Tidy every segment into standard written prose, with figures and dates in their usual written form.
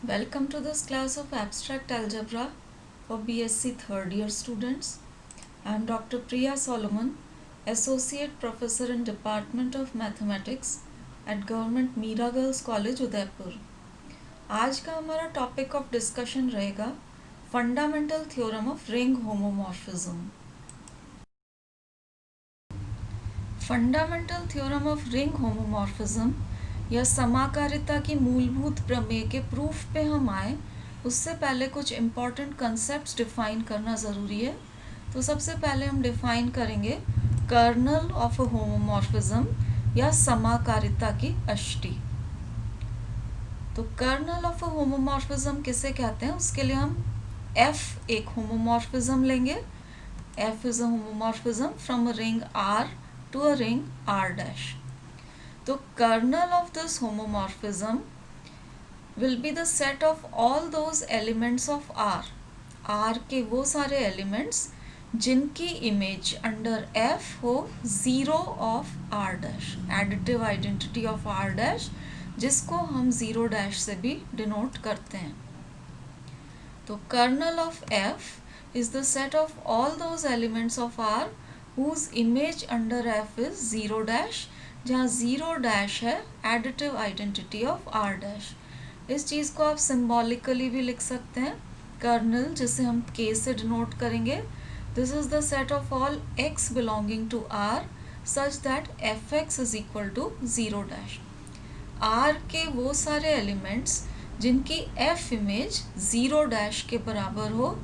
Welcome to this class of Abstract Algebra for BSc third year students. I am Dr. Priya Solomon, Associate Professor in Department of Mathematics at Government Mira Girls College, Udaipur. आज का हमारा topic of discussion रहेगा fundamental theorem of ring homomorphism. Fundamental theorem of ring homomorphism या समाकारिता की मूलभूत प्रमेय के proof पे हम आए उससे पहले कुछ इम्पॉर्टेंट कंसेप्ट्स डिफाइन करना ज़रूरी है। तो सबसे पहले हम डिफाइन करेंगे कर्नल ऑफ अ होमोमॉर्फिज्म या समाकारिता की अष्टी। तो कर्नल ऑफ अ होमोमॉर्फिज्म किसे कहते हैं, उसके लिए हम F एक होमोमॉर्फिज्म लेंगे। F is a homomorphism from a ring R to a ring R dash. तो kernel of this homomorphism will be the set of all those elements of R. R के वो सारे elements जिनकी image under F हो zero of R dash, additive identity of R dash, जिसको हम zero dash से भी डिनोट करते हैं। तो kernel of F is the set of all those elements of R whose image under F is zero dash, जहाँ zero dash है additive identity of R dash. इस चीज़ को आप सिम्बॉलिकली भी लिख सकते हैं। कर्नल जिसे हम K से डिनोट करेंगे, this is the set of all X belonging to R such that Fx is equal to zero dash. R के वो सारे एलिमेंट्स जिनकी F इमेज ज़ीरो डैश के बराबर हो,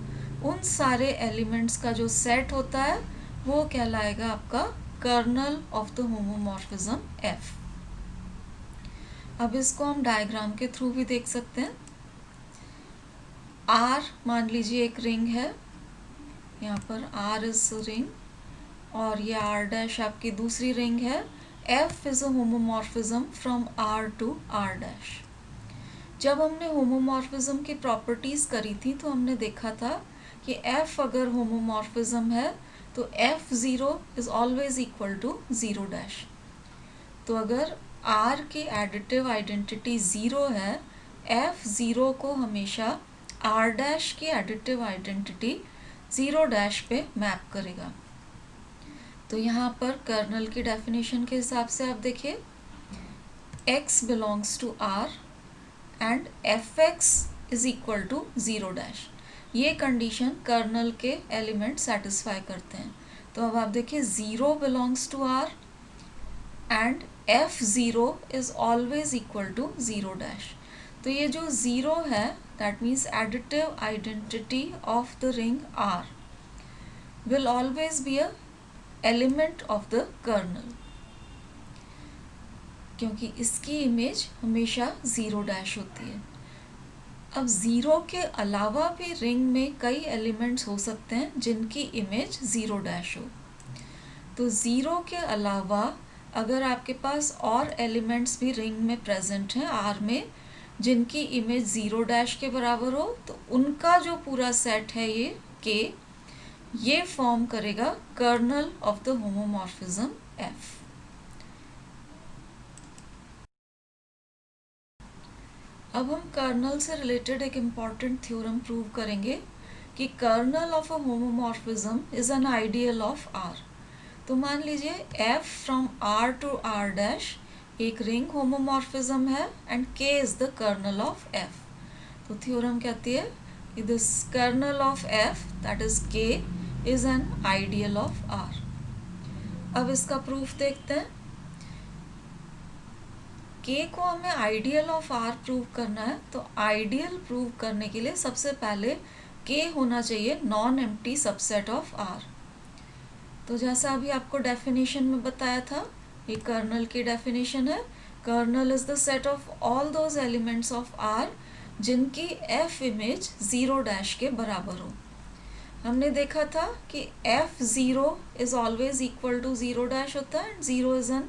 उन सारे एलिमेंट्स का जो सेट होता है वो कहलाएगा आपका kernel of the homomorphism F। अब इसको हम डायग्राम के थ्रू भी देख सकते हैं। R मान लीजिए एक रिंग है, यहाँ पर R इज रिंग और ये R डैश आपकी दूसरी रिंग है। F is a homomorphism from R to R dash. जब हमने होमोमॉर्फिज्म की प्रॉपर्टीज़ करी थी तो हमने देखा था कि F अगर होमोमॉर्फिज्म है तो F0 is always equal to zero dash. तो अगर R की एडिटिव आइडेंटिटी ज़ीरो है, F0 को हमेशा R डैश की एडिटिव आइडेंटिटी ज़ीरो डैश पे मैप करेगा। तो यहाँ पर कर्नल की डेफिनेशन के हिसाब से आप देखिए, X belongs to R and Fx is equal to zero dash. ये कंडीशन कर्नल के एलिमेंट सेटिस्फाई करते हैं। तो अब आप देखिए, zero belongs to R and F0 is always equal to zero dash. तो ये जो ज़ीरो है that means additive identity of the ring R will always be a element of the kernel, क्योंकि इसकी इमेज हमेशा ज़ीरो डैश होती है। अब ज़ीरो के अलावा भी रिंग में कई एलिमेंट्स हो सकते हैं जिनकी इमेज ज़ीरो डैश हो। तो ज़ीरो के अलावा अगर आपके पास और एलिमेंट्स भी रिंग में प्रेजेंट हैं R में जिनकी इमेज ज़ीरो डैश के बराबर हो, तो उनका जो पूरा सेट है ये K, ये फॉर्म करेगा kernel of the homomorphism F। अब हम कर्नल से रिलेटेड एक इम्पॉर्टेंट थ्योरम प्रूव करेंगे कि kernel of a homomorphism is an ideal of R। तो मान लीजिए F from R to R dash एक रिंग होमोमॉर्फिज्म है and K is the kernel of F। तो थ्योरम कहती है कि this kernel of F that is K is an ideal of R। अब इसका प्रूफ देखते हैं। K को हमें आइडियल ऑफ R प्रूव करना है, तो आइडियल प्रूव करने के लिए सबसे पहले K होना चाहिए non empty subset of R। तो जैसा अभी आपको डेफिनेशन में बताया था, ये कर्नल की डेफिनेशन है। Kernel is the set of all those elements of R जिनकी F इमेज ज़ीरो डैश के बराबर हो। हमने देखा था कि F0 is always equal to zero dash होता है and zero is an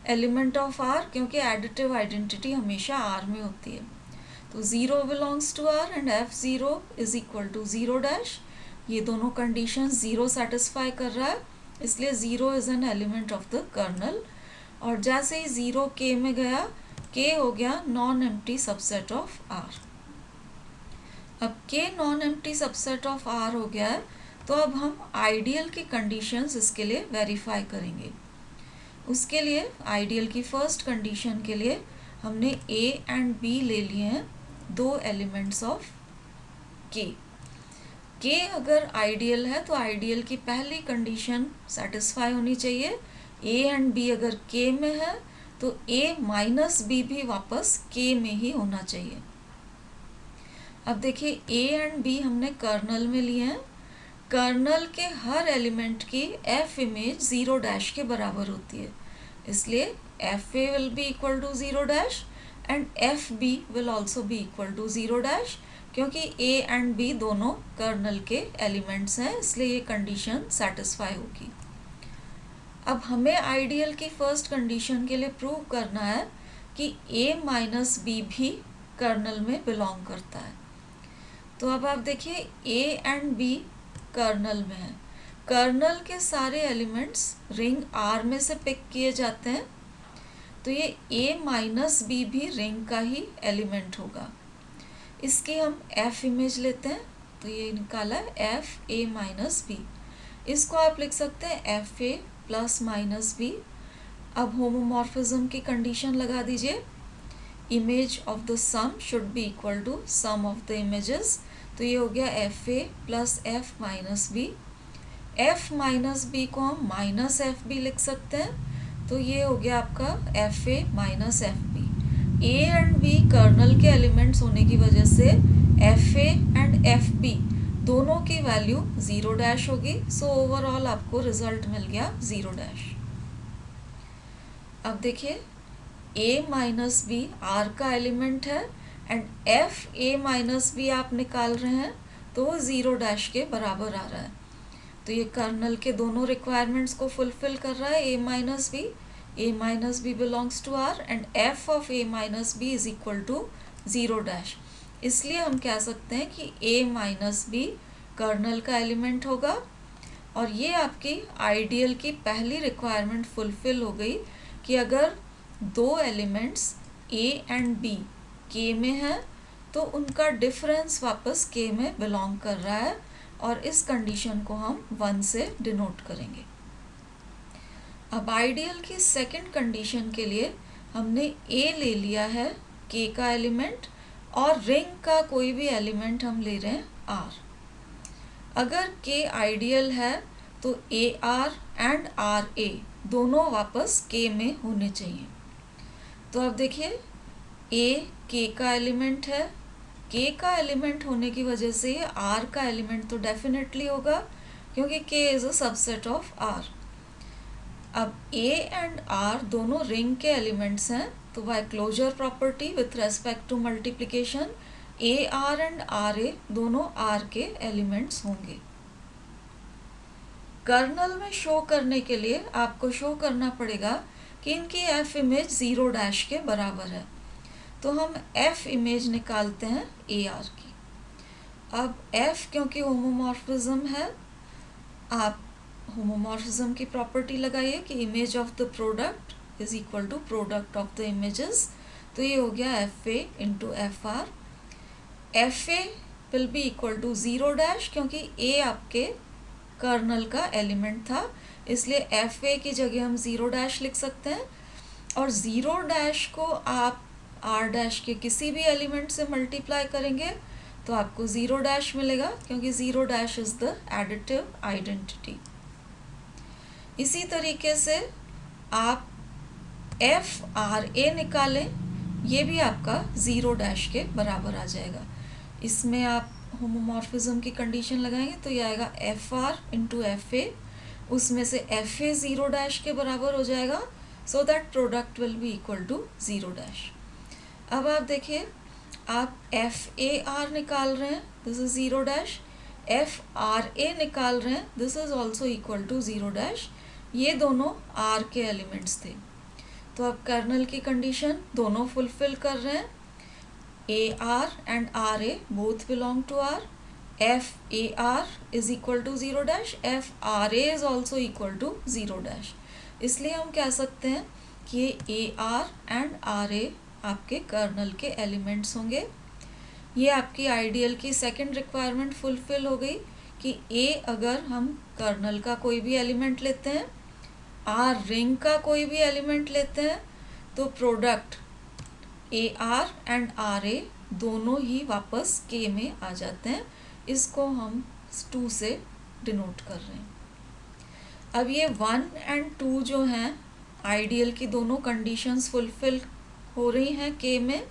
element of R, क्योंकि एडिटिव आइडेंटिटी हमेशा R में होती है। तो zero belongs to R and F0 is equal to zero dash. ये दोनों कंडीशन ज़ीरो सेटिस्फाई कर रहा है, इसलिए zero is an element of the kernel. और जैसे ही ज़ीरो K में गया, K हो गया non empty subset of R। अब K non empty subset of R हो गया है, तो अब हम आइडियल की कंडीशंस इसके लिए वेरीफाई करेंगे। उसके लिए आइडियल की फर्स्ट कंडीशन के लिए हमने ए एंड बी ले लिए हैं, दो एलिमेंट्स ऑफ के अगर आइडियल है तो आइडियल की पहली कंडीशन सेटिस्फाई होनी चाहिए। ए एंड बी अगर के में है तो ए माइनस बी भी वापस के में ही होना चाहिए। अब देखिए ए एंड बी हमने कर्नल में लिए हैं। कर्नल के हर एलिमेंट की एफ इमेज 0 डैश के बराबर होती है, इसलिए F A will be equal to 0 dash and F B will also be equal to 0 dash, क्योंकि ए एंड बी दोनों कर्नल के एलिमेंट्स हैं, इसलिए ये कंडीशन सेटिस्फाई होगी। अब हमें आइडियल की फर्स्ट कंडीशन के लिए प्रूव करना है कि ए माइनस बी भी कर्नल में बिलोंग करता है। तो अब आप देखिए ए एंड बी कर्नल में है। कर्नल के सारे एलिमेंट्स रिंग आर में से पिक किए जाते हैं, तो ये ए माइनस बी भी रिंग का ही एलिमेंट होगा। इसकी हम एफ इमेज लेते हैं, तो ये निकाला है एफ ए माइनस बी। इसको आप लिख सकते हैं F A plus minus B. अब होमोमॉर्फिज्म की कंडीशन लगा दीजिए, image of the sum should be equal to sum of the images, तो ये हो गया F A plus F minus B. F minus B को हम माइनस एफ बी लिख सकते हैं, तो ये हो गया आपका F A minus F B. A and B kernel के एलिमेंट्स होने की वजह से F A and F B दोनों की वैल्यू 0 डैश होगी, सो ओवरऑल आपको रिजल्ट मिल गया 0 डैश। अब देखिए a माइनस बी आर का एलिमेंट है and F A minus B आप निकाल रहे हैं, तो वो 0 डैश के बराबर आ रहा है। तो ये कर्नल के दोनों रिक्वायरमेंट्स को फुलफिल कर रहा है। a minus b belongs to R and f of a minus b is equal to 0 dash. इसलिए हम कह सकते हैं कि a माइनस बी कर्नल का एलिमेंट होगा, और ये आपकी आइडियल की पहली रिक्वायरमेंट फुलफिल हो गई कि अगर दो elements a and b k में हैं तो उनका डिफरेंस वापस k में बिलोंग कर रहा है, और इस कंडीशन को हम 1 से डिनोट करेंगे। अब आइडियल की सेकंड कंडीशन के लिए हमने a ले लिया है k का एलिमेंट, और रिंग का कोई भी एलिमेंट हम ले रहे हैं r। अगर k आइडियल है तो a r and r a दोनों वापस k में होने चाहिए। तो अब देखिए a k का एलिमेंट है, k का एलिमेंट होने की वजह से ये r का एलिमेंट तो डेफिनेटली होगा, क्योंकि k is a subset of r। अब a एंड r दोनों रिंग के एलिमेंट्स हैं, तो by closure property with respect to multiplication a r and r a दोनों r के एलिमेंट्स होंगे। कर्नल में शो करने के लिए आपको शो करना पड़ेगा कि इनकी f इमेज 0 डैश के बराबर है, तो हम f इमेज निकालते हैं a r की। अब f क्योंकि होमोमॉर्फिज्म है, आप होमोमॉर्फिज्म की प्रॉपर्टी लगाइए कि image of the product is equal to product of the images, तो ये हो गया F A into F R. F A will be equal to 0 dash, क्योंकि ए आपके कर्नल का एलिमेंट था, इसलिए एफ ए की जगह हम 0 डैश लिख सकते हैं, और 0 डैश को आप आर डैश के किसी भी एलिमेंट से मल्टीप्लाई करेंगे तो आपको 0 डैश मिलेगा, क्योंकि 0 dash is the additive identity. इसी तरीके से आप एफ आर ए निकालें, ये भी आपका 0 डैश के बराबर आ जाएगा। इसमें आप होमोमॉर्फिज्म की कंडीशन लगाएंगे तो ये आएगा F R into F A, उसमें से एफ ए 0 डैश के बराबर हो जाएगा, so that product will be equal to 0 dash. अब आप देखिए आप एफ ए आर निकाल रहे हैं, this is 0 dash, F R A निकाल रहे हैं, this is also equal to 0 dash. ये दोनों R के एलिमेंट्स थे, तो अब कर्नल की कंडीशन दोनों फुलफिल कर रहे हैं। A R and R A both belong to R, F A R is equal to 0 dash, F R A is also equal to 0 dash. इसलिए हम कह सकते हैं कि ये A R and R A आपके कर्नल के एलिमेंट्स होंगे। ये आपकी आइडियल की सेकंड रिक्वायरमेंट फुलफिल हो गई कि ए अगर हम कर्नल का कोई भी एलिमेंट लेते हैं, आर रिंग का कोई भी एलिमेंट लेते हैं, तो product A R and R A दोनों ही वापस के में आ जाते हैं। इसको हम 2 से डिनोट कर रहे हैं। अब ये 1 एंड 2 जो हैं आइडियल की दोनों कंडीशंस फुलफिल हो रही हैं के में,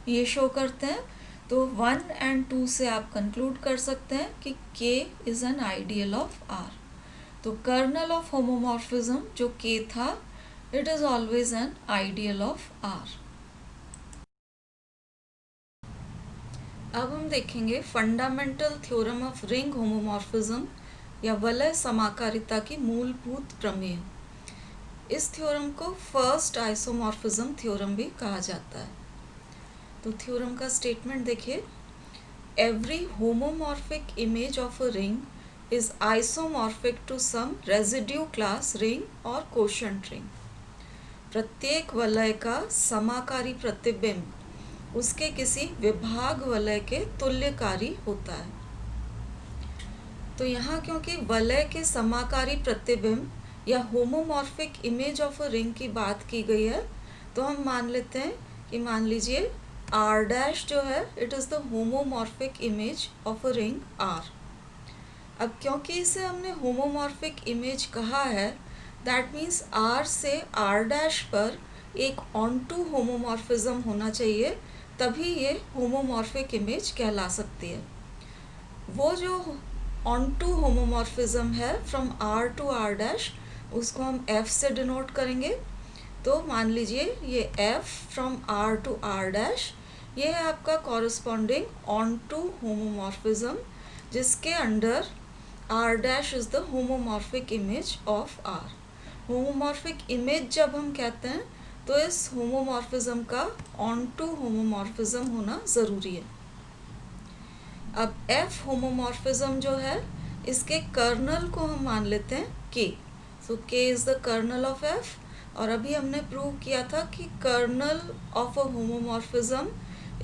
ये शो करते हैं। तो 1 एंड 2 से आप कंक्लूड कर सकते हैं कि K is an ideal of R. तो कर्नल ऑफ होमोमॉर्फिज्म जो के था, it is always an ideal of R. अब हम देखेंगे fundamental theorem of ring homomorphism या वलय समाकारिता की मूलभूत प्रमेय। इस थ्योरम को फर्स्ट आइसोमॉर्फिज्म थ्योरम भी कहा जाता है। तो थ्योरम का स्टेटमेंट देखिए, every homomorphic image of a ring is isomorphic to some residue class ring और कोशेंट रिंग। प्रत्येक वलय का समाकारी प्रतिबिंब उसके किसी विभाग वलय के तुल्यकारी होता है। तो यहाँ क्योंकि वलय के समाकारी प्रतिबिंब या homomorphic image of a ring की बात की गई है, तो हम मान लेते हैं कि मान लीजिए आर डैश जो है it is the homomorphic image of a ring R. अब क्योंकि इसे हमने होमोमॉर्फिक इमेज कहा है, दैट मीन्स आर से आर डैश पर एक ऑन टू होमोमॉर्फिज्म होना चाहिए, तभी ये होमोमॉर्फिक इमेज कहला सकती है। वो जो ऑन टू होमोमॉर्फिज्म है from R to R dash, उसको हम एफ से डिनोट करेंगे। तो मान लीजिए ये F from R to R dash, ये है आपका कॉरस्पॉन्डिंग ऑन टू होमोमॉर्फिज्म, जिसके under R dash is the homomorphic image of R. Homomorphic image जब हम कहते हैं तो इस होमोमॉर्फिज्म का ऑन टू होमोमॉर्फिज्म होना ज़रूरी है। अब एफ होमोमॉर्फिज्म जो है, इसके कर्नल को हम मान लेते हैं के। So K is the kernel of F, और अभी हमने प्रूव किया था कि kernel of a homomorphism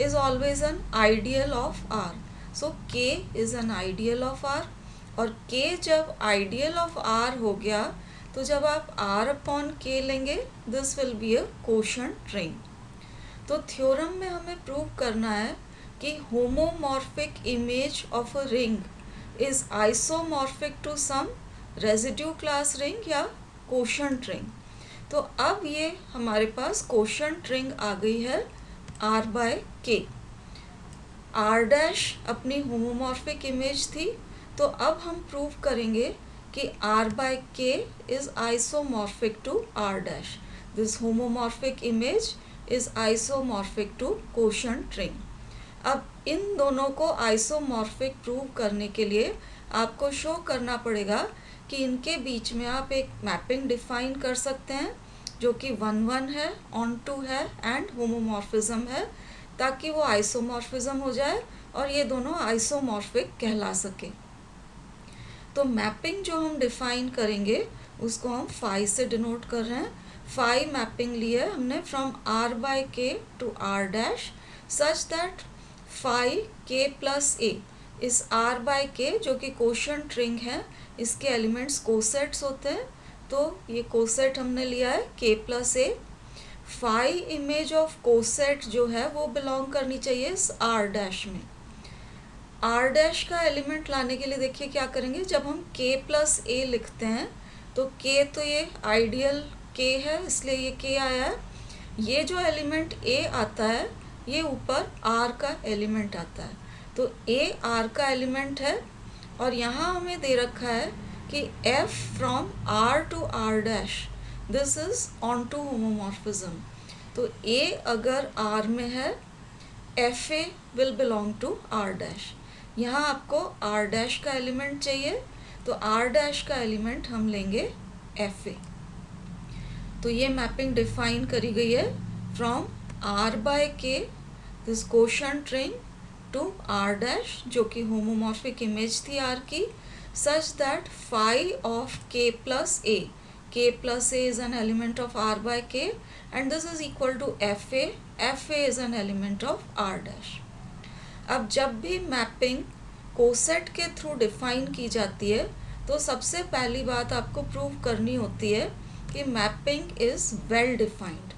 is always an ideal of R. So K is an ideal of R, और के जब आइडियल ऑफ आर हो गया, तो जब आप आर अपॉन के लेंगे, this will be a quotient ring. तो थ्योरम में हमें प्रूव करना है कि homomorphic image of a ring is isomorphic to some residue class ring या कोशेंट रिंग। तो अब ये हमारे पास कोशेंट रिंग आ गई है आर बाय के। आर डैश अपनी होमोमॉर्फिक इमेज थी, तो अब हम प्रूव करेंगे कि R by K is isomorphic to R dash. This homomorphic image is isomorphic to quotient ring. अब इन दोनों को आइसोमॉर्फिक प्रूव करने के लिए आपको शो करना पड़ेगा कि इनके बीच में आप एक मैपिंग डिफाइन कर सकते हैं जो कि 1-1 है, ऑन टू है एंड होमोमॉर्फिज्म है, ताकि वो आइसोमॉर्फिज्म हो जाए और ये दोनों आइसोमॉर्फिक कहला सके। तो मैपिंग जो हम डिफाइन करेंगे उसको हम फाई से डिनोट कर रहे हैं। फाई मैपिंग ली है हमने from R by K to R dash, such that phi K plus A, इस आर बाय के जो कि कोशेंट रिंग है, इसके एलिमेंट्स कोसेट्स होते हैं, तो ये कोसेट हमने लिया है K plus A. Phi image of coset जो है वो बिलोंग करनी चाहिए इस आर डैश में। आर डैश का एलिमेंट लाने के लिए देखिए क्या करेंगे, जब हम के प्लस ए लिखते हैं तो के, तो ये आइडियल के है इसलिए ये के आया है। ये जो एलिमेंट ए आता है ये ऊपर आर का एलिमेंट आता है, तो ए आर का एलिमेंट है। और यहाँ हमें दे रखा है कि F from R to R dash, this is onto homomorphism. तो ए अगर आर में है, F A will belong to R dash. यहाँ आपको आर डैश का एलिमेंट चाहिए, तो आर डैश का एलिमेंट हम लेंगे एफ ए। तो ये मैपिंग डिफाइन करी गई है from R by K, this quotient ring, to R dash जो कि होमोमॉर्फिक इमेज थी आर की, such that phi of K plus A, K plus A is an element of R by K and this is equal to F A is an element of R dash. अब जब भी mapping coset के through define की जाती है तो सबसे पहली बात आपको प्रूव करनी होती है कि mapping is well defined.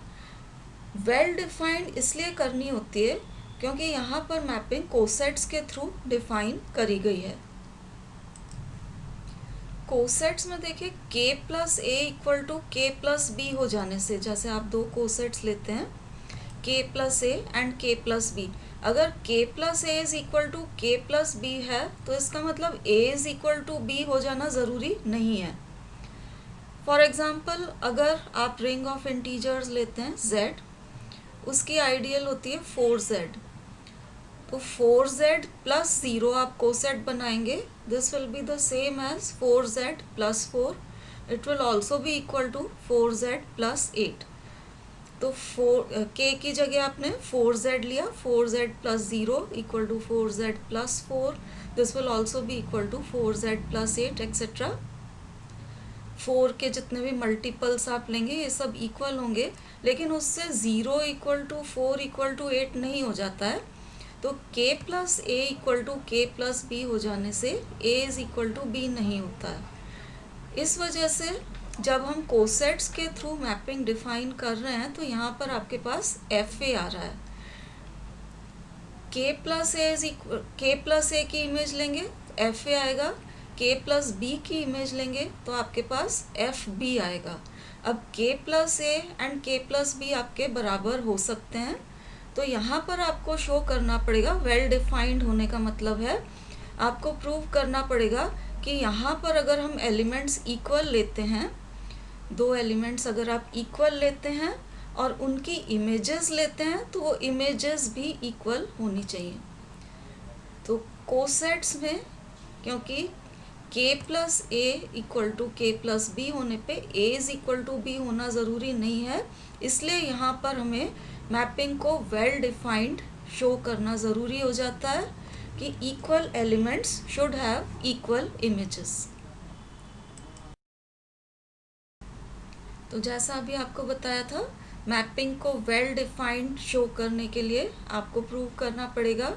Well defined इसलिए करनी होती है क्योंकि यहाँ पर मैपिंग कोसेट्स के थ्रू डिफाइन करी गई है। कोसेट्स में देखिए k plus A equal to K plus B हो जाने से, जैसे आप दो कोसेट्स लेते हैं k plus A and k plus B, अगर k plus A is equal to K plus B है तो इसका मतलब a is equal to B हो जाना ज़रूरी नहीं है। फॉर एग्ज़ाम्पल अगर आप रिंग ऑफ इंटीजर्स लेते हैं z, उसकी आइडियल होती है 4z, तो 4z प्लस 0 आप कोसेट बनाएंगे, this will be the same as 4z plus 4, it will also be equal to 4z plus 8। तो k की जगह आपने 4z लिया, 4z plus 0 equal to 4z plus 4, this will also be equal to 4z plus 8 etcetera. 4 के जितने भी multiples आप लेंगे ये सब इक्वल होंगे, लेकिन उससे 0 इक्वल टू 4 इक्वल टू 8 नहीं हो जाता है, तो k plus A equal to K plus B हो जाने से a is equal to B नहीं होता है। इस वजह से जब हम कोसेट्स के थ्रू मैपिंग डिफाइन कर रहे हैं तो यहाँ पर आपके पास एफ ए आ रहा है। k प्लस ए की इमेज लेंगे एफ ए आएगा, k प्लस बी की इमेज लेंगे तो आपके पास एफ बी आएगा। अब k plus A and k plus B आपके बराबर हो सकते हैं, तो यहाँ पर आपको शो करना पड़ेगा, वेल डिफाइंड होने का मतलब है आपको प्रूव करना पड़ेगा कि यहाँ पर अगर हम एलिमेंट्स इक्वल लेते हैं, दो एलिमेंट्स अगर आप इक्वल लेते हैं और उनकी इमेजेस लेते हैं तो वो इमेजेस भी इक्वल होनी चाहिए। तो कोसेट्स में क्योंकि k plus A equal to K plus B होने पे a is equal to B होना ज़रूरी नहीं है, इसलिए यहाँ पर हमें मैपिंग को वेल डिफाइंड शो करना ज़रूरी हो जाता है कि equal elements should have equal images. तो जैसा अभी आपको बताया था, मैपिंग को वेल डिफाइंड शो करने के लिए आपको प्रूव करना पड़ेगा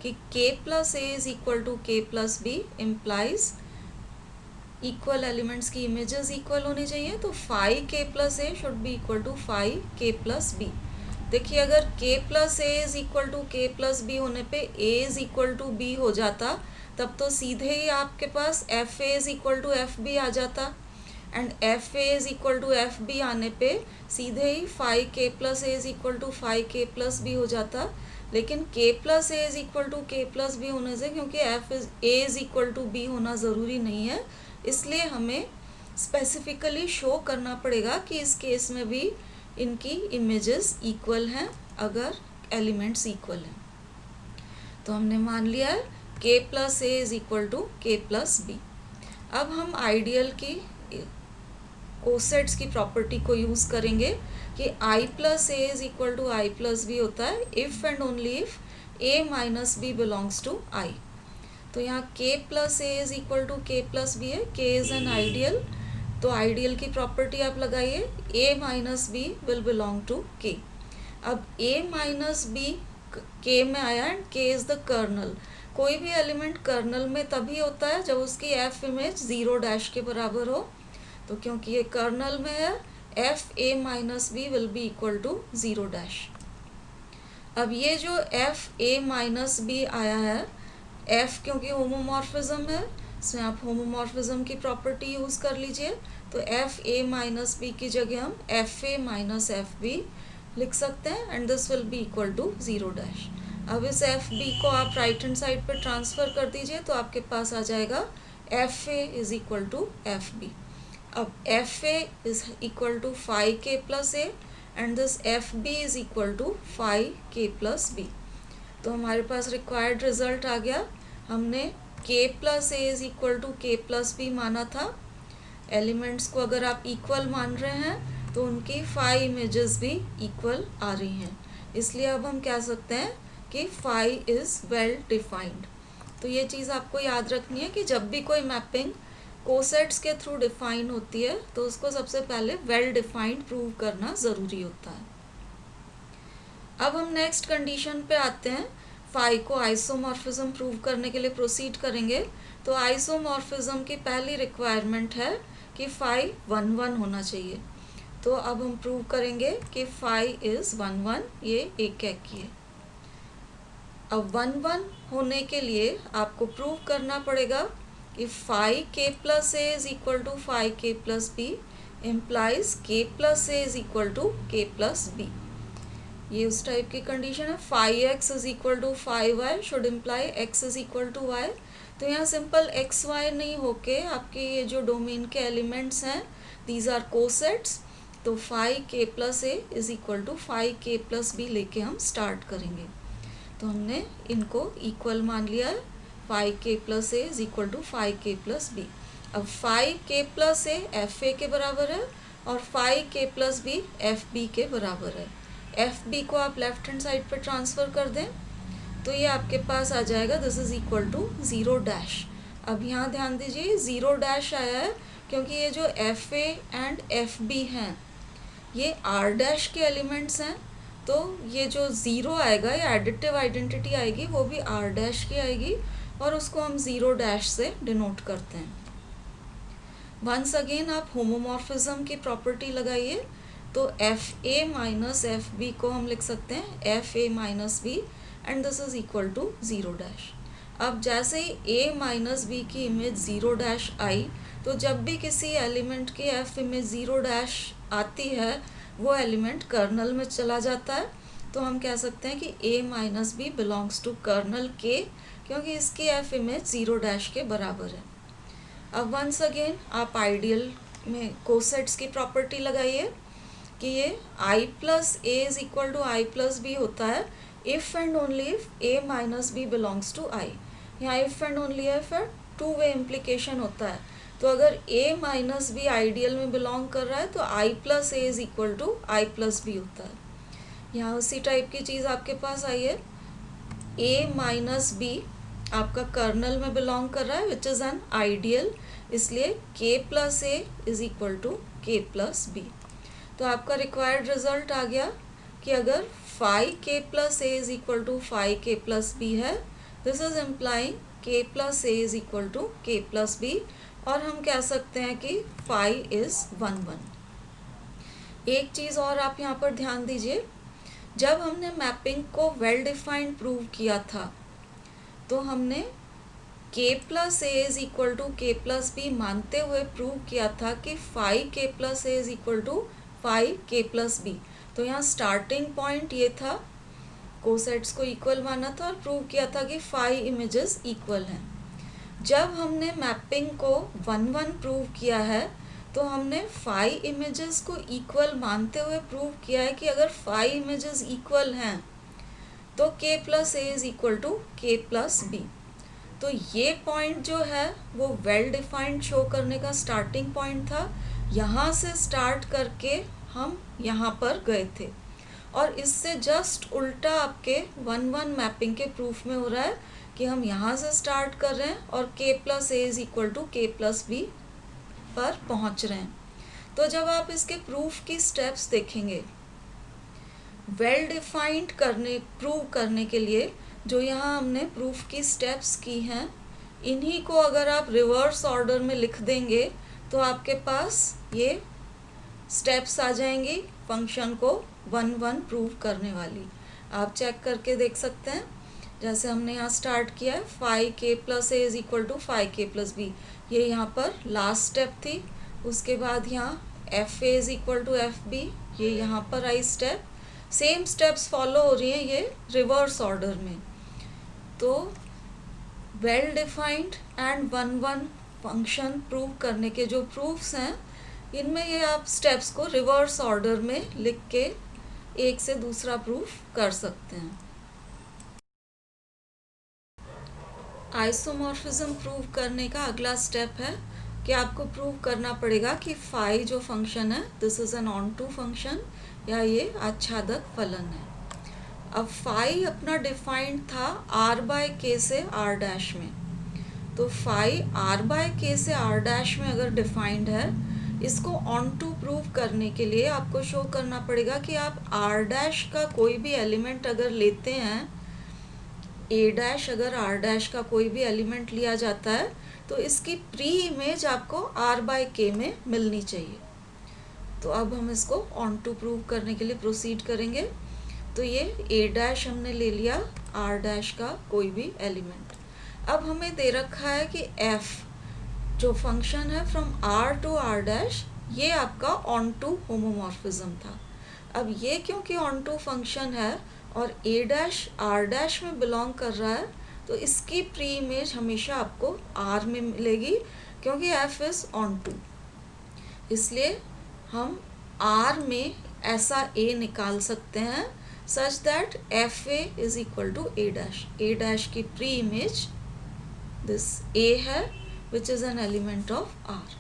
कि k plus A is equal to K plus B implies equal elements की इमेजेस इक्वल होनी चाहिए, तो phi k plus A should be equal to phi k plus B. देखिए अगर k plus A is equal to K plus B होने पे a is equal to B हो जाता, तब तो सीधे ही आपके पास F A is equal to F B आ जाता, and F A is equal to F B आने पे सीधे ही phi k plus A is equal to phi k plus B हो जाता। लेकिन k plus A is equal to K plus B होने से, क्योंकि A is equal to B होना ज़रूरी नहीं है, इसलिए हमें स्पेसिफिकली शो करना पड़ेगा कि इस केस में भी इनकी इमेजेस इक्वल हैं अगर एलिमेंट्स इक्वल हैं। तो हमने मान लिया है k plus A is equal to K plus B. अब हम आइडियल की कोसेट्स की प्रॉपर्टी को यूज़ करेंगे कि i plus A is equal to I plus B होता है if and only if a minus B belongs to i। तो यहाँ k plus A is equal to K plus B है, k is an ideal, तो ideal की property आप लगाइए a minus B will belong to k। अब a minus B k में आया and k is the kernel. कोई भी एलिमेंट कर्नल में तभी होता है जब उसकी f इमेज 0 डैश के बराबर हो, तो क्योंकि ये कर्नल में है f a minus B will be equal to 0 dash. अब ये जो f a माइनस बी आया है, f क्योंकि होमोमॉर्फिज्म है, इसमें आप होमोमॉर्फिज्म की प्रॉपर्टी यूज़ कर लीजिए, तो एफ ए माइनस बी की जगह हम F A minus F B लिख सकते हैं and this will be equal to 0 dash. अब इस एफ बी को आप राइट हैंड साइड पर ट्रांसफ़र कर दीजिए तो आपके पास आ जाएगा F A is equal to F B. अब F A is equal to phi K plus A and this F B is equal to phi K plus B. तो हमारे पास रिक्वायर्ड रिजल्ट आ गया। हमने k plus A is equal to K plus B माना था। Elements को अगर आप इक्वल मान रहे हैं तो उनकी फाई इमेजेस भी इक्वल आ रही हैं, इसलिए अब हम कह सकते हैं कि फाई इज़ वेल डिफाइंड। तो ये चीज़ आपको याद रखनी है कि जब भी कोई मैपिंग कोसेट्स के थ्रू डिफाइन होती है तो उसको सबसे पहले वेल डिफाइंड प्रूव करना ज़रूरी होता है। अब हम नेक्स्ट कंडीशन पे आते हैं। फाई को आइसोमॉर्फिज्म प्रूव करने के लिए प्रोसीड करेंगे, तो आइसोमॉर्फिज्म की पहली रिक्वायरमेंट है कि फाई 1 1 होना चाहिए। तो अब हम प्रूव करेंगे कि फाई इज़ 1 1, ये एक की है। अब 1 1 होने के लिए आपको प्रूव करना पड़ेगा कि phi K plus A is equal to phi K plus B implies K plus A is equal to K plus B. ये उस टाइप की कंडीशन है। Phi X is equal to phi Y should imply X is equal to Y. तो यहाँ simple x Y नहीं होके आपके ये जो डोमेन के एलिमेंट्स हैं दीज आर कोसेट्स, तो phi K plus A is equal to phi K plus B लेके हम स्टार्ट करेंगे। तो हमने इनको इक्वल मान लिया है, phi K plus A is equal to phi K plus B. अब phi K plus A F A के बराबर है और phi K plus B F B के बराबर है। एफ बी को आप लेफ्ट हैंड साइड पर ट्रांसफ़र कर दें तो ये आपके पास आ जाएगा this is equal to 0 dash. अब यहाँ ध्यान दीजिए 0 डैश आया है क्योंकि ये जो F A and F B हैं ये आर डैश के एलिमेंट्स हैं, तो ये जो 0 आएगा या एडिटिव आइडेंटिटी आएगी वो भी आर डैश की आएगी और उसको हम 0 डैश से डिनोट करते हैं। वंस अगेन आप होमोमॉर्फिज्म की प्रॉपर्टी लगाइए, तो F A minus F B को हम लिख सकते हैं F A minus B and this is equal to 0 dash. अब जैसे ही ए माइनस बी की इमेज 0 डैश आई, तो जब भी किसी एलिमेंट की एफ इमेज 0 डैश आती है वो एलिमेंट कर्नल में चला जाता है। तो हम कह सकते हैं कि A minus B belongs to kernel K, क्योंकि इसकी एफ इमेज 0 डैश के बराबर है। अब वंस अगेन आप आइडियल में कोसेट्स की प्रॉपर्टी लगाइए कि ये I plus A is equal to I plus B होता है if and only if A minus B belongs to I. यहाँ इफ़ एंड ओनली है फिर टू वे इम्प्लीकेशन होता है। तो अगर a माइनस बी आइडियल में बिलोंग कर रहा है तो i plus A is equal to I plus B होता है। यहाँ उसी टाइप की चीज़ आपके पास आई है, a माइनस बी आपका कर्नल में बिलोंग कर रहा है विच इज़ एन आइडियल, इसलिए k plus A is equal to K plus B. तो आपका रिक्वायर्ड रिजल्ट आ गया कि अगर phi K plus A is equal to phi K plus B है, this is implying k plus A is equal to K plus B, और हम कह सकते हैं कि फाई इज़ 1 1। एक चीज़ और आप यहाँ पर ध्यान दीजिए, जब हमने मैपिंग को वेल डिफाइंड प्रूव किया था तो हमने k plus A is equal to K plus B मानते हुए प्रूव किया था कि phi K plus A is equal to phi K plus B. तो यहाँ स्टार्टिंग पॉइंट ये था, कोसेट्स को इक्वल माना था और प्रूव किया था कि फाई इमेजेस इक्वल हैं। जब हमने मैपिंग को 1 1 प्रूव किया है तो हमने फाई इमेजेस को इक्वल मानते हुए प्रूव किया है कि अगर फाई इमेजेस इक्वल हैं तो k plus A is equal to K plus B. तो ये पॉइंट जो है वो वेल डिफाइंड शो करने का स्टार्टिंग पॉइंट था। यहाँ से स्टार्ट करके हम यहाँ पर गए थे और इससे जस्ट उल्टा आपके 1 1 मैपिंग के प्रूफ में हो रहा है कि हम यहाँ से स्टार्ट कर रहे हैं और k plus A is equal to K plus B पर पहुँच रहे हैं। तो जब आप इसके प्रूफ की स्टेप्स देखेंगे, वेल डिफाइंड प्रूव करने के लिए जो यहाँ हमने प्रूफ की स्टेप्स की हैं, इन्हीं को अगर आप रिवर्स ऑर्डर में लिख देंगे तो आपके पास ये स्टेप्स आ जाएंगी फंक्शन को 1 1 प्रूव करने वाली। आप चेक करके देख सकते हैं, जैसे हमने यहाँ स्टार्ट किया है phi K plus A is equal to phi K plus B, ये यहाँ पर लास्ट स्टेप थी। उसके बाद यहाँ F A is equal to F B, ये यहाँ पर आई स्टेप। सेम स्टेप्स फॉलो हो रही हैं ये रिवर्स ऑर्डर में। तो well defined and 1 1 function prove करने के जो प्रूफ्स हैं, इनमें ये आप स्टेप्स को रिवर्स ऑर्डर में लिख के एक से दूसरा प्रूफ कर सकते हैं। आइसोमॉर्फिज्म प्रूव करने का अगला स्टेप है कि आपको प्रूव करना पड़ेगा कि फाई जो फंक्शन है this is an onto function, या ये आच्छादक फलन है। अब फाई अपना डिफाइंड था आर बाय के से आर डैश में, तो फाई आर बाय के से आर डैश में अगर डिफाइंड है, इसको ऑन टू प्रूव करने के लिए आपको शो करना पड़ेगा कि आप आर डैश का कोई भी एलिमेंट अगर लेते हैं ए डैश अगर आर डैश का कोई भी एलिमेंट लिया जाता है तो इसकी प्री इमेज आपको आर बाय के में मिलनी चाहिए। तो अब हम इसको ऑन टू प्रूव करने के लिए प्रोसीड करेंगे। तो ये ए डैश हमने ले लिया आर डैश का कोई भी एलिमेंट। अब हमें दे रखा है कि एफ जो फंक्शन है from R to R dash, ये आपका ऑन टू होमोमॉर्फिज्म था। अब ये क्योंकि ऑन टू फंक्शन है और ए डैश आर डैश में बिलोंग कर रहा है, तो इसकी प्री इमेज हमेशा आपको आर में मिलेगी क्योंकि एफ इज ऑन टू। इसलिए हम आर में ऐसा ए निकाल सकते हैं such that F A is equal to A dash. A dash की प्री इमेज दिस ए है which is an element of R.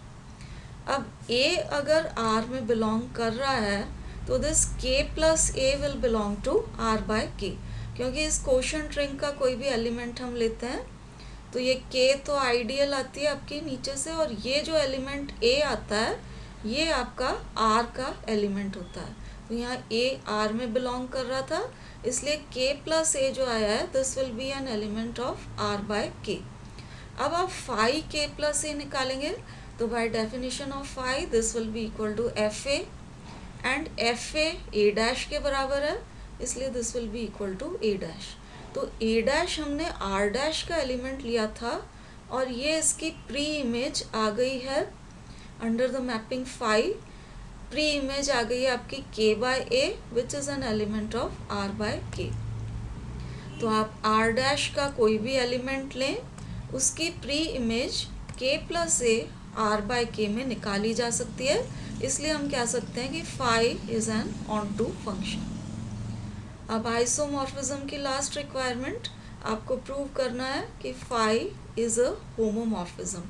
अब ए अगर आर में बिलोंग कर रहा है तो this K plus A will belong to R by K, क्योंकि इस कोशेंट रिंग का कोई भी एलिमेंट हम लेते हैं तो ये के तो आइडियल आती है आपकी नीचे से, और ये जो एलिमेंट ए आता है ये आपका आर का एलिमेंट होता है। तो यहाँ ए आर में बिलोंग कर रहा था, इसलिए के प्लस ए जो आया है this will be an element of R by K. अब आप फाई के प्लस ए निकालेंगे तो by definition of phi this will be equal to F A, and F A dash के बराबर है, इसलिए this will be equal to A dash. तो A dash हमने आर डैश का एलिमेंट लिया था और ये इसकी प्री इमेज आ गई है under the mapping phi. Preimage आ गई है आपकी K by A which is an element of R by K. तो आप आर डैश का कोई भी एलिमेंट लें, उसकी प्री इमेज के प्लस ए आर बाय के में निकाली जा सकती है, इसलिए हम कह सकते हैं कि phi is an onto function. अब आइसोमॉर्फिज्म की लास्ट रिक्वायरमेंट आपको प्रूव करना है कि फाई इज़ अ होमोमॉर्फिज्म।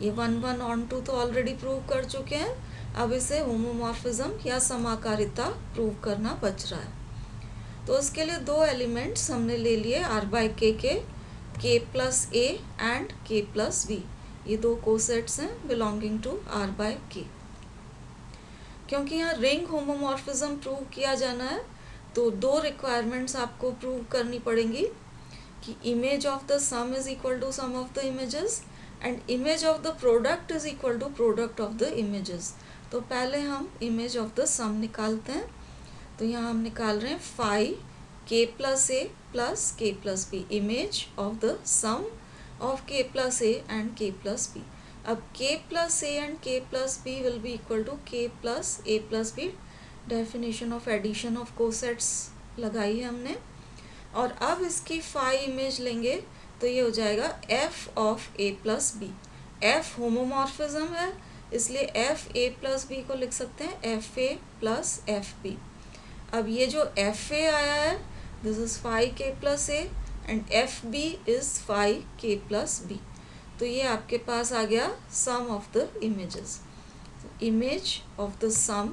ये 1 ऑन टू तो ऑलरेडी प्रूव कर चुके हैं, अब इसे होमोमॉर्फिज्म या समाकारिता प्रूव करना बच रहा है। तो उसके लिए दो एलिमेंट्स हमने ले लिए आर बाय के plus A and K plus B. ये दो कोसेट्स हैं belonging to R by K. क्योंकि यहाँ रिंग होमोमॉर्फिज्म प्रूव किया जाना है तो दो रिक्वायरमेंट्स आपको प्रूव करनी पड़ेंगी कि image of the sum is equal to sum of the images and image of the product is equal to product of the images. तो पहले हम इमेज ऑफ द सम निकालते हैं। तो यहाँ हम निकाल रहे हैं phi K plus A plus K plus B, image of the sum of k plus a and k plus b। अब k plus a and k plus b will be equal to k plus a plus b। Definition of addition of cosets लगाई है हमने, और अब इसकी phi image लेंगे तो ये हो जाएगा f of a plus b। f homomorphism है, इसलिए f a plus b को लिख सकते हैं f a plus f b। अब ये जो f a आया है this is phi k plus a and F B is phi K plus B. तो ये आपके पास आ गया sum of the images. Image of the sum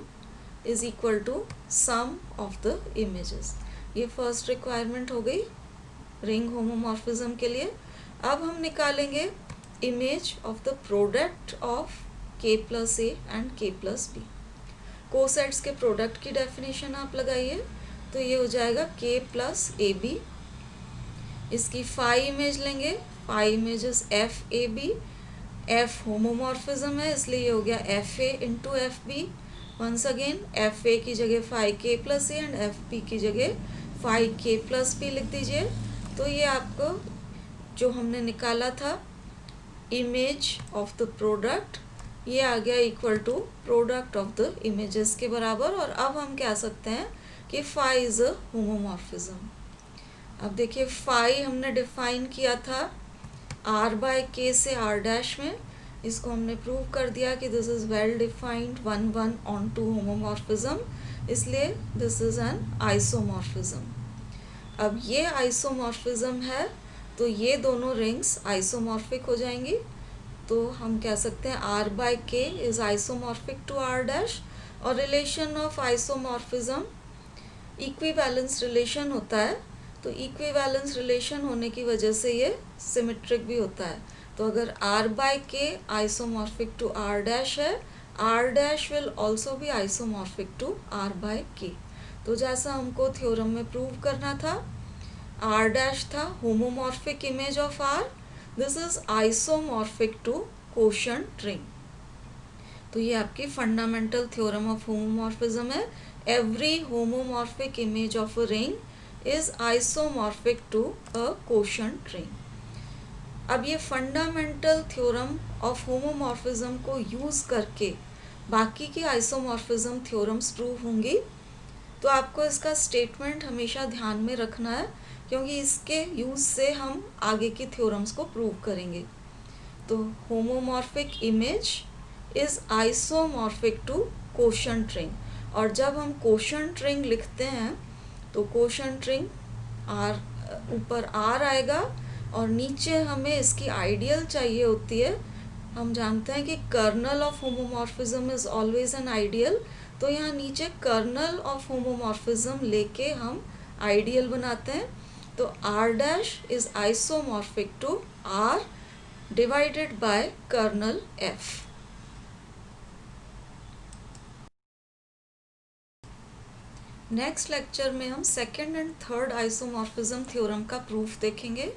is equal to sum of the images. ये first requirement हो गई ring homomorphism के लिए। अब हम निकालेंगे image of the product of K plus A and K plus B. Cosets के product की डेफिनेशन आप लगाइए तो ये हो जाएगा के प्लस ए बी। इसकी फाई इमेज लेंगे, phi image is F A B. F homomorphism है इसलिए ये हो गया F A into F B. Once again F A की जगह phi K plus A and F B की जगह फाई के प्लस बी लिख दीजिए। तो ये आपको जो हमने निकाला था इमेज ऑफ द प्रोडक्ट, ये आ गया equal to product of the images के बराबर। और अब हम कह सकते हैं कि फाई इज़ अ होमोमॉर्फिज्म। अब देखिए फाई हमने डिफाइन किया था आर बाय के से आर डैश में, इसको हमने प्रूव कर दिया कि this is well defined 1 onto homomorphism, इसलिए दिस इज़ एन आइसोमॉर्फिज्म। अब ये आइसोमॉर्फिज्म है तो ये दोनों रिंग्स आइसोमॉर्फिक हो जाएंगी। तो हम कह सकते हैं R by K is isomorphic to R dash, और relation of isomorphism equivalence relation होता है। तो इक्विवेलेंस रिलेशन होने की वजह से ये सिमेट्रिक भी होता है। तो अगर r by K isomorphic to r dash है, r dash will also be isomorphic to r by K. तो जैसा हमको थ्योरम में प्रूव करना था, आर डैश था homomorphic image of R, this is isomorphic to quotient ring. तो ये आपकी फंडामेंटल थ्योरम ऑफ होमोमॉर्फिज्म है। Every homomorphic image of a ring is isomorphic to a quotient ring. अब ये फंडामेंटल थ्योरम ऑफ होमोमॉर्फिज्म को use करके बाकी की आइसोमॉर्फिज्म थ्योरम्स प्रूव होंगी। तो आपको इसका स्टेटमेंट हमेशा ध्यान में रखना है, क्योंकि इसके यूज़ से हम आगे की थ्योरम्स को प्रूव करेंगे। तो homomorphic image is isomorphic to quotient ring, और जब हम कोशेंट रिंग लिखते हैं तो कोशेंट रिंग आर, ऊपर आर आएगा और नीचे हमें इसकी आइडियल चाहिए होती है। हम जानते हैं कि kernel of homomorphism is always an ideal, तो यहाँ नीचे कर्नल ऑफ होमोमॉर्फिज्म लेके हम आइडियल बनाते हैं। तो R dash is isomorphic to R divided by kernel F. Next lecture में हम second and third isomorphism theorem का प्रूफ देखेंगे।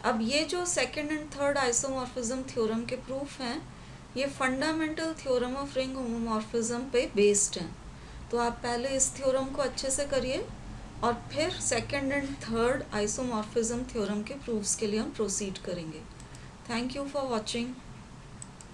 अब ये जो second and third isomorphism theorem के प्रूफ हैं, ये fundamental theorem of ring homomorphism पे बेस्ड हैं। तो आप पहले इस थ्योरम को अच्छे से करिए और फिर second and third isomorphism theorem के प्रूफ्स के लिए हम प्रोसीड करेंगे। Thank you for watching.